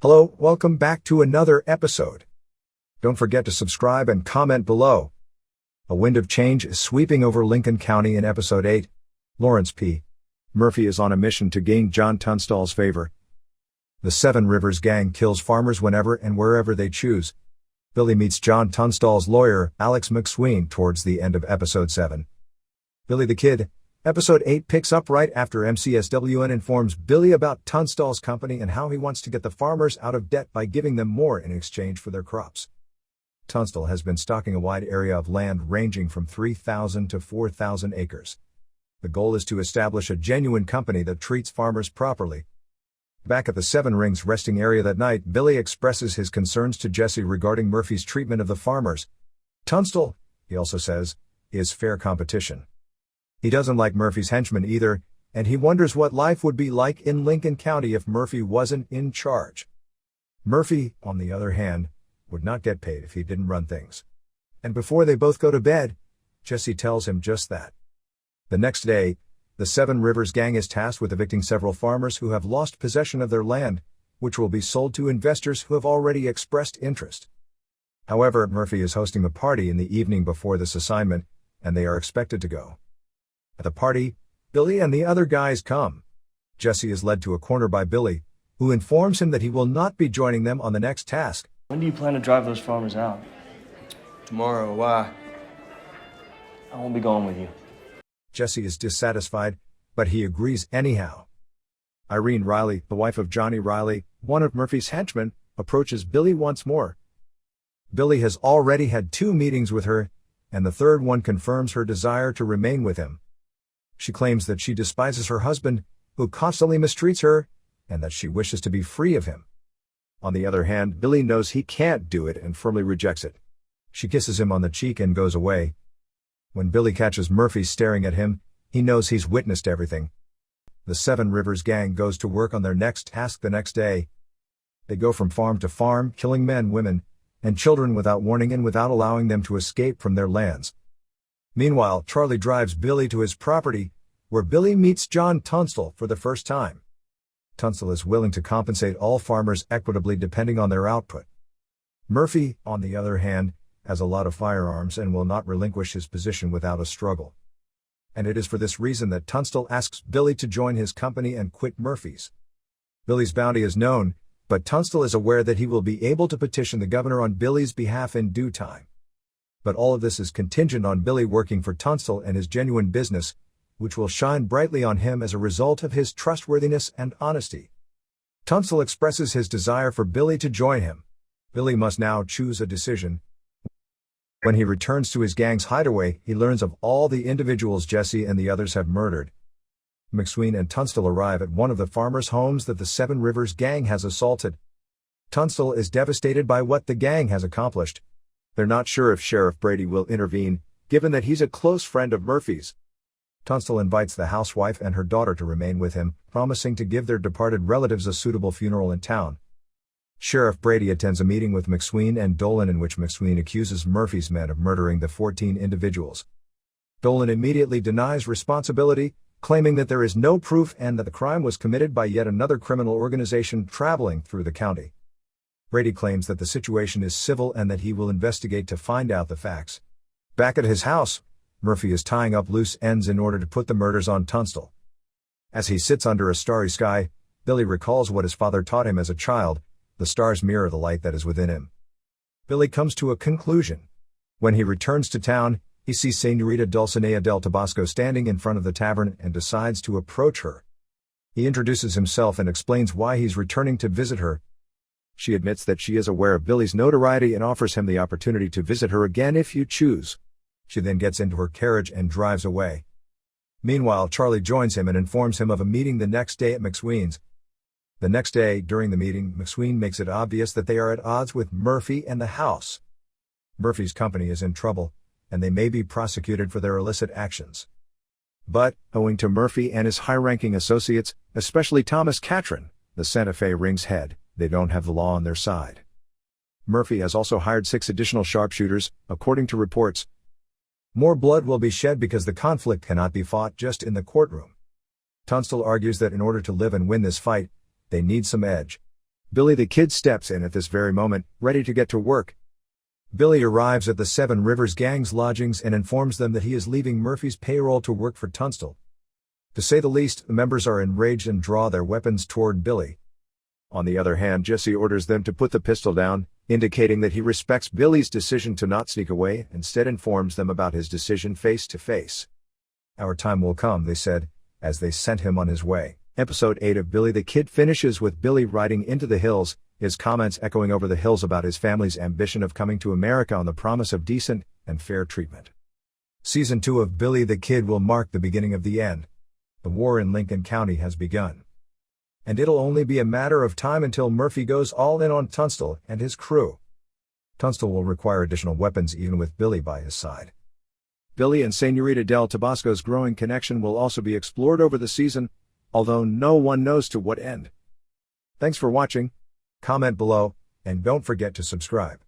Hello, welcome back to another episode. Don't forget to subscribe and comment below. A wind of change is sweeping over Lincoln County in Episode 8. Lawrence P. Murphy is on a mission to gain John Tonstill's favor. The Seven Rivers Gang kills farmers whenever and wherever they choose. Billy meets John Tonstill's lawyer, Alex McSween, towards the end of Episode 7. Billy the Kid. Episode 8 picks up right after MCSWN informs Billy about Tonstill's company and how he wants to get the farmers out of debt by giving them more in exchange for their crops. Tonsill has been stocking a wide area of land ranging from 3,000 to 4,000 acres. The goal is to establish a genuine company that treats farmers properly. Back at the Seven Rings resting area that night, Billy expresses his concerns to Jesse regarding Murphy's treatment of the farmers. Tonsill, he also says, is fair competition. He doesn't like Murphy's henchmen either, and he wonders what life would be like in Lincoln County if Murphy wasn't in charge. Murphy, on the other hand, would not get paid if he didn't run things. And before they both go to bed, Jesse tells him just that. The next day, the Seven Rivers Gang is tasked with evicting several farmers who have lost possession of their land, which will be sold to investors who have already expressed interest. However, Murphy is hosting a party in the evening before this assignment, and they are expected to go. At the party, Billy and the other guys come. Jesse is led to a corner by Billy, who informs him that he will not be joining them on the next task. When do you plan to drive those farmers out? Tomorrow, why? I won't be going with you. Jesse is dissatisfied, but he agrees anyhow. Irene Riley, the wife of Johnny Riley, one of Murphy's henchmen, approaches Billy once more. Billy has already had 2 meetings with her, and the third one confirms her desire to remain with him. She claims that she despises her husband, who constantly mistreats her, and that she wishes to be free of him. On the other hand, Billy knows he can't do it and firmly rejects it. She kisses him on the cheek and goes away. When Billy catches Murphy staring at him, he knows he's witnessed everything. The Seven Rivers Gang goes to work on their next task the next day. They go from farm to farm, killing men, women, and children without warning and without allowing them to escape from their lands. Meanwhile, Charlie drives Billy to his property, where Billy meets John Tonsill for the first time. Tonsill is willing to compensate all farmers equitably depending on their output. Murphy, on the other hand, has a lot of firearms and will not relinquish his position without a struggle. And it is for this reason that Tonsill asks Billy to join his company and quit Murphy's. Billy's bounty is known, but Tonsill is aware that he will be able to petition the governor on Billy's behalf in due time. But all of this is contingent on Billy working for Tonsill and his genuine business, which will shine brightly on him as a result of his trustworthiness and honesty. Tonsill expresses his desire for Billy to join him. Billy must now choose a decision. When he returns to his gang's hideaway, he learns of all the individuals Jesse and the others have murdered. McSween and Tonsill arrive at one of the farmers' homes that the Seven Rivers Gang has assaulted. Tonsill is devastated by what the gang has accomplished. They're not sure if Sheriff Brady will intervene, given that he's a close friend of Murphy's. Tonsill invites the housewife and her daughter to remain with him, promising to give their departed relatives a suitable funeral in town. Sheriff Brady attends a meeting with McSween and Dolan in which McSween accuses Murphy's men of murdering the 14 individuals. Dolan immediately denies responsibility, claiming that there is no proof and that the crime was committed by yet another criminal organization traveling through the county. Brady claims that the situation is civil and that he will investigate to find out the facts. Back at his house, Murphy is tying up loose ends in order to put the murders on Tonsill. As he sits under a starry sky, Billy recalls what his father taught him as a child: the stars mirror the light that is within him. Billy comes to a conclusion. When he returns to town, he sees Señorita Dulcinea del Tabasco standing in front of the tavern and decides to approach her. He introduces himself and explains why he's returning to visit her. She admits that she is aware of Billy's notoriety and offers him the opportunity to visit her again if you choose. She then gets into her carriage and drives away. Meanwhile, Charlie joins him and informs him of a meeting the next day at McSween's. The next day, during the meeting, McSween makes it obvious that they are at odds with Murphy and the house. Murphy's company is in trouble, and they may be prosecuted for their illicit actions. But, owing to Murphy and his high-ranking associates, especially Thomas Catron, the Santa Fe Ring's head, they don't have the law on their side. Murphy has also hired 6 additional sharpshooters, according to reports. More blood will be shed because the conflict cannot be fought just in the courtroom. Tonsill argues that in order to live and win this fight, they need some edge. Billy the Kid steps in at this very moment, ready to get to work. Billy arrives at the Seven Rivers Gang's lodgings and informs them that he is leaving Murphy's payroll to work for Tonsill. To say the least, the members are enraged and draw their weapons toward Billy. On the other hand, Jesse orders them to put the pistol down, indicating that he respects Billy's decision to not sneak away, instead informs them about his decision face to face. "Our time will come," they said, as they sent him on his way. Episode 8 of Billy the Kid finishes with Billy riding into the hills, his comments echoing over the hills about his family's ambition of coming to America on the promise of decent and fair treatment. Season 2 of Billy the Kid will mark the beginning of the end. The war in Lincoln County has begun. And it'll only be a matter of time until Murphy goes all in on Tonsill and his crew. Tonsill will require additional weapons even with Billy by his side. Billy and Señorita del Tabasco's growing connection will also be explored over the season, although no one knows to what end. Thanks for watching, comment below, and don't forget to subscribe.